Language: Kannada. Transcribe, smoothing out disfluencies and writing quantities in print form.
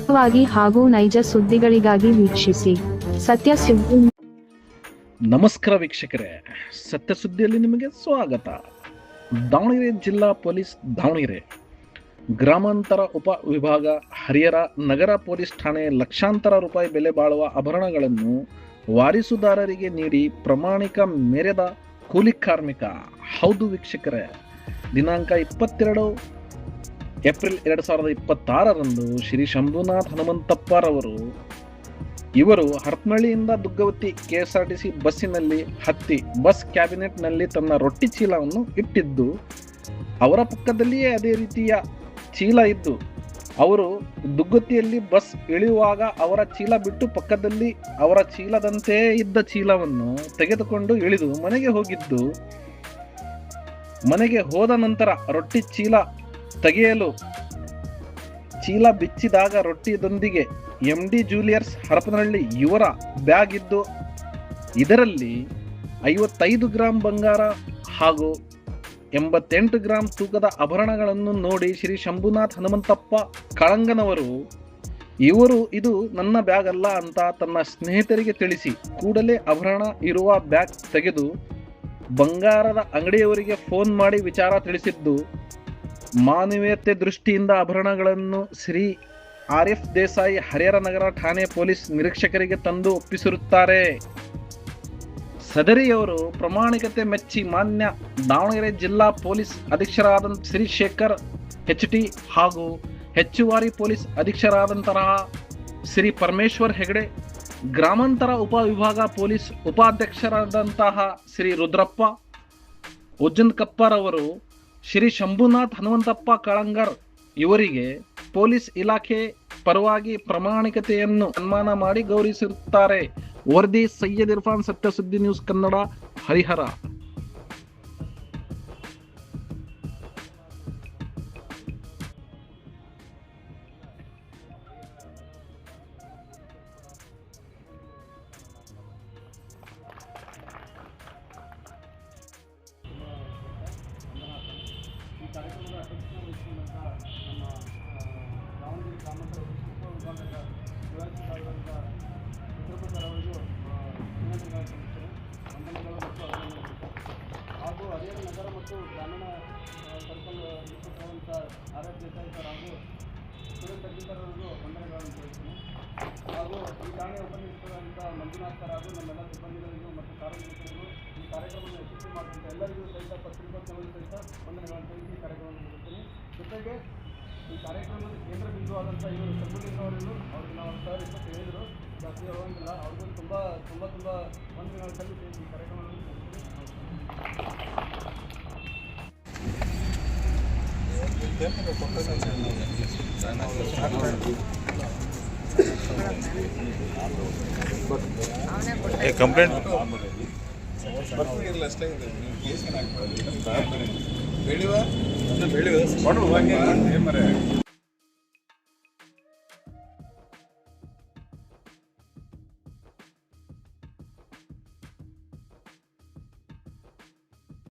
ನಿಖರವಾಗಿ ಹಾಗೂ ನೈಜ ಸುದ್ದಿಗಳಿಗಾಗಿ ವೀಕ್ಷಿಸಿ ಸತ್ಯ ಸುದ್ದಿ. ನಮಸ್ಕಾರ ವೀಕ್ಷಕರೇ, ಸತ್ಯ ಸುದ್ದಿಯಲ್ಲಿ ನಿಮಗೆ ಸ್ವಾಗತ. ದಾವಣಗೆರೆ ಜಿಲ್ಲಾ ಪೊಲೀಸ್ ದಾವಣಗೆರೆ ಗ್ರಾಮಾಂತರ ಉಪ ವಿಭಾಗ ಹರಿಹರ ನಗರ ಪೊಲೀಸ್ ಠಾಣೆ ಲಕ್ಷಾಂತರ ರೂಪಾಯಿ ಬೆಲೆ ಬಾಳುವ ಆಭರಣಗಳನ್ನು ವಾರಿಸುದಾರರಿಗೆ ನೀಡಿ ಪ್ರಾಮಾಣಿಕ ಮೆರೆದ ಕೂಲಿ ಕಾರ್ಮಿಕ. ಹೌದು ವೀಕ್ಷಕರೇ, ದಿನಾಂಕ 22 ಏಪ್ರಿಲ್ 2026ರಂದು ಶ್ರೀ ಶಂಭುನಾಥ್ ಹನುಮಂತಪ್ಪರವರು ಇವರು ಹರಪನಹಳ್ಳಿಯಿಂದ ದುಗ್ಗವತಿ KSRTC ಬಸ್ಸಿನಲ್ಲಿ ಹತ್ತಿ ಬಸ್ ಕ್ಯಾಬಿನೆಟ್ನಲ್ಲಿ ತನ್ನ ರೊಟ್ಟಿ ಚೀಲವನ್ನು ಇಟ್ಟಿದ್ದು, ಅವರ ಪಕ್ಕದಲ್ಲಿಯೇ ಅದೇ ರೀತಿಯ ಚೀಲ ಇದ್ದು, ಅವರು ದುಗ್ಗತಿಯಲ್ಲಿ ಬಸ್ ಇಳಿಯುವಾಗ ಅವರ ಚೀಲ ಬಿಟ್ಟು ಪಕ್ಕದಲ್ಲಿ ಅವರ ಚೀಲದಂತೆಯೇ ಇದ್ದ ಚೀಲವನ್ನು ತೆಗೆದುಕೊಂಡು ಇಳಿದು ಮನೆಗೆ ಹೋಗಿದ್ದು, ಮನೆಗೆ ಹೋದ ನಂತರ ರೊಟ್ಟಿ ಚೀಲ ತೆಗೆಯಲು ಚೀಲ ಬಿಚ್ಚಿದಾಗ ರೊಟ್ಟಿದೊಂದಿಗೆ MD ಜೂಲಿಯರ್ಸ್ ಹರಪನಹಳ್ಳಿ ಇವರ ಬ್ಯಾಗ್ ಇದ್ದು, ಇದರಲ್ಲಿ 55 ಗ್ರಾಂ ಬಂಗಾರ ಹಾಗೂ 88 ಗ್ರಾಂ ತೂಕದ ಆಭರಣಗಳನ್ನು ನೋಡಿ ಶ್ರೀ ಶಂಭುನಾಥ್ ಹನುಮಂತಪ್ಪ ಕಳಂಗನವರು ಇದು ನನ್ನ ಬ್ಯಾಗ್ ಅಲ್ಲ ಅಂತ ತನ್ನ ಸ್ನೇಹಿತರಿಗೆ ತಿಳಿಸಿ ಕೂಡಲೇ ಆಭರಣ ಇರುವ ಬ್ಯಾಗ್ ತೆಗೆದು ಬಂಗಾರದ ಅಂಗಡಿಯವರಿಗೆ ಫೋನ್ ಮಾಡಿ ವಿಚಾರ ತಿಳಿಸಿದ್ದು, ಮಾನವೀಯತೆ ದೃಷ್ಟಿಯಿಂದ ಆಭರಣಗಳನ್ನು ಶ್ರೀ RF ದೇಸಾಯಿ ಹರಿಹರ ನಗರ ಠಾಣೆ ಪೊಲೀಸ್ ನಿರೀಕ್ಷಕರಿಗೆ ತಂದು ಒಪ್ಪಿಸಿರುತ್ತಾರೆ. ಸದರಿಯವರು ಪ್ರಾಮಾಣಿಕತೆ ಮೆಚ್ಚಿ ಮಾನ್ಯ ದಾವಣಗೆರೆ ಜಿಲ್ಲಾ ಪೊಲೀಸ್ ಅಧೀಕ್ಷಕರಾದ ಶ್ರೀ ಶೇಖರ್ HT ಹಾಗೂ ಹೆಚ್ಚುವರಿ ಪೊಲೀಸ್ ಅಧೀಕ್ಷಕರಾದಂತಹ ಶ್ರೀ ಪರಮೇಶ್ವರ್ ಹೆಗಡೆ, ಗ್ರಾಮಾಂತರ ಉಪವಿಭಾಗ ಪೊಲೀಸ್ ಉಪಾಧ್ಯಕ್ಷರಾದಂತಹ ಶ್ರೀ ರುದ್ರಪ್ಪ ಉಜ್ಜನ್ಕಪ್ಪರವರು ಶ್ರೀ ಶಂಭುನಾಥ್ ಹನುಮಂತಪ್ಪ ಕಳಂಗರ್ ಇವರಿಗೆ ಪೊಲೀಸ್ ಇಲಾಖೆ ಪರವಾಗಿ ಪ್ರಾಮಾಣಿಕತೆಯನ್ನು ಸನ್ಮಾನ ಮಾಡಿ ಗೌರವಿಸಿರುತ್ತಾರೆ. ವರದಿ ಸೈಯದ್ ಇರ್ಫಾನ್, ಸತ್ಯ ಸುದ್ದಿ ನ್ಯೂಸ್ ಕನ್ನಡ, ಹರಿಹರ. ಈ ಕಾರ್ಯಕ್ರಮದ ಅಧ್ಯಕ್ಷತೆ ವಹಿಸಿದಂಥ ನಮ್ಮ ದಾವಣಗೆರೆ ಗ್ರಾಮಾಂತರ ಉಪವಿಭಾಗದ ವಿಭಾಗಿಸಿದಂಥ ರುದ್ರಪ್ಪ ಸರ್ ಅವರಿಗೂ ವಂದನೆಗಳು ಮತ್ತು ಅಭಿನಂದನೆಗಳು. ಹಾಗೂ ಹರಿಹರ ನಗರ ಮತ್ತು ಗ್ರಾಮೀಣ circle inspector RF Desai sir ಹಾಗೂ ಸುರೇಶ್ ತಜ್ಞರ್ ಅವರಿಗೂ ವಂದನೆಗಳನ್ನು ತಿಳಿಸ್ತೀನಿ. ಹಾಗೂ ಈ ಠಾಣೆ ಉಪನಿರೀಕ್ಷಕರಾದಂಥ ಮಂಜುನಾಥ್ ಸರ್ ಹಾಗೂ ನಮ್ಮೆಲ್ಲ ಸಿಬ್ಬಂದಿಗಳಿಗೂ ಮತ್ತು ಸಾರ್ವಜನಿಕರಿಗೂ ಈ ಕಾರ್ಯಕ್ರಮವನ್ನು ಯಶಸ್ವಿ ಮಾಡಿದಂಥ ಎಲ್ಲರಿಗೂ ಸಹಿತ ಪತ್ರಿಕೋದ್ಯಮಗಳು ಸಹಿತ ವಂದನೆಗಳನ್ನು ತಿಳಿಸಿ ಈ ಕಾರ್ಯಕ್ರಮವನ್ನು ಮುಗಿಸ್ತೀನಿ. ಜೊತೆಗೆ ಈ ಕಾರ್ಯಕ್ರಮದ ಕೇಂದ್ರ ಬಿಂದುವಾದಂಥ ಇವರು ಶಂಭುಲಿಂಗವರಿಗೂ ಅವ್ರಿಗೆ ನಾವು ಸರ್ ಇಷ್ಟು ಹೇಳಿದರು, ಜಾಸ್ತಿ ಹೇಳುವಂಗಿಲ್ಲ, ಅವ್ರಿಗೂ ತುಂಬ ವಂದನೆಗಳನ್ನು ಸಲ್ಲಿಸಿ ಈ ಕಾರ್ಯಕ್ರಮವನ್ನು ಮುಗಿಸ್ತೀನಿ. ಕಂಪ್ಲೇಂಟ್ ಬೆಳೆಯುವ